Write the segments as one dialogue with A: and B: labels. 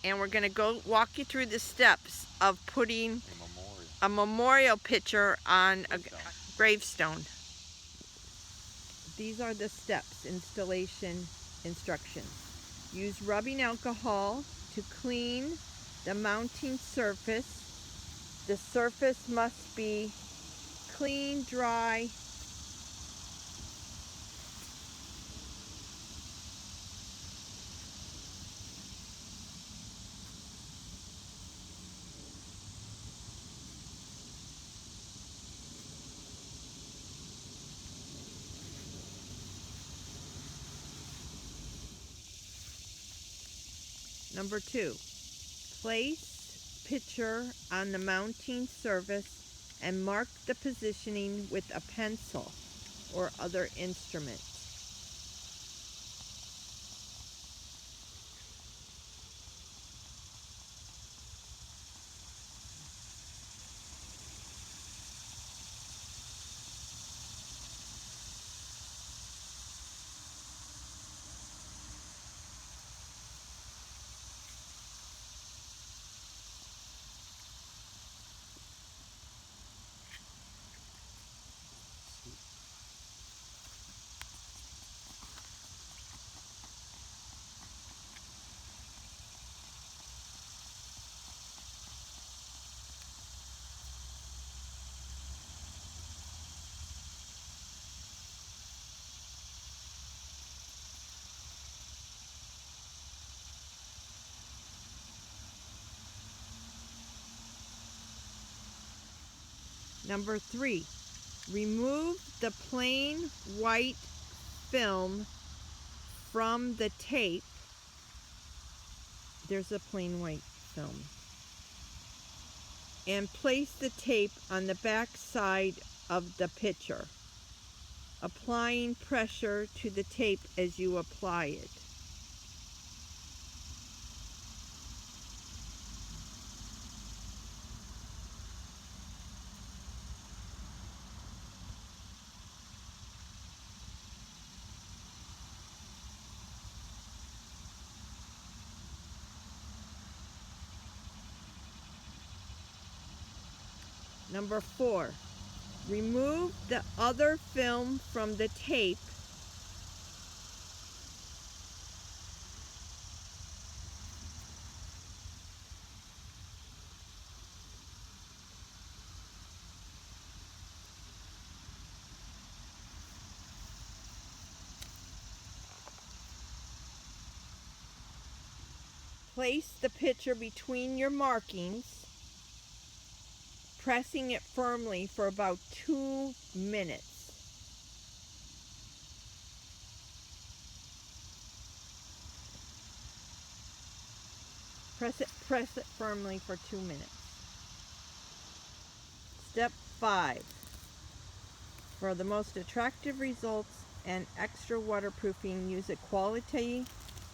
A: and we're going to go walk you through the steps of putting a memorial picture on a gravestone. These are the steps, installation instructions. Use rubbing alcohol to clean the mounting surface. The surface must be clean, dry. Number 2, place picture on the mounting surface and mark the positioning with a pencil or other instrument. Number 3, remove the plain white film from the tape. There's a plain white film. And place the tape on the back side of the picture, applying pressure to the tape as you apply it. Number 4, remove the other film from the tape. Place the picture between your markings, pressing it firmly for about 2 minutes. Press it firmly for 2 minutes. Step 5. For the most attractive results and extra waterproofing, use a quality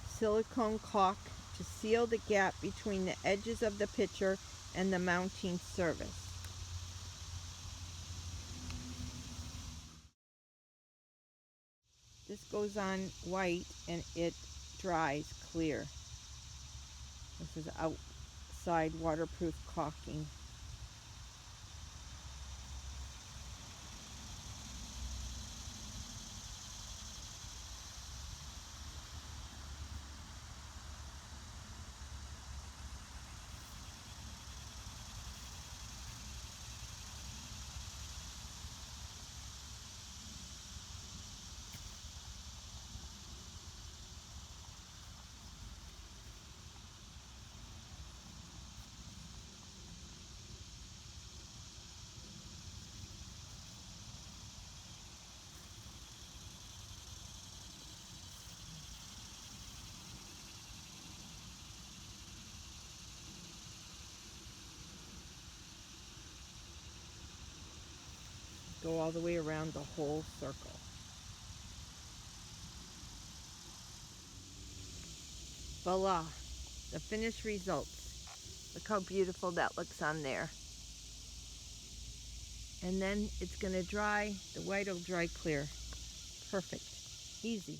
A: silicone caulk to seal the gap between the edges of the picture and the mounting surface. This goes on white and it dries clear. This is outside waterproof caulking. Go all the way around the whole circle. Voila, the finished results. Look how beautiful that looks on there. And then it's going to dry, the white will dry clear. Perfect. Easy.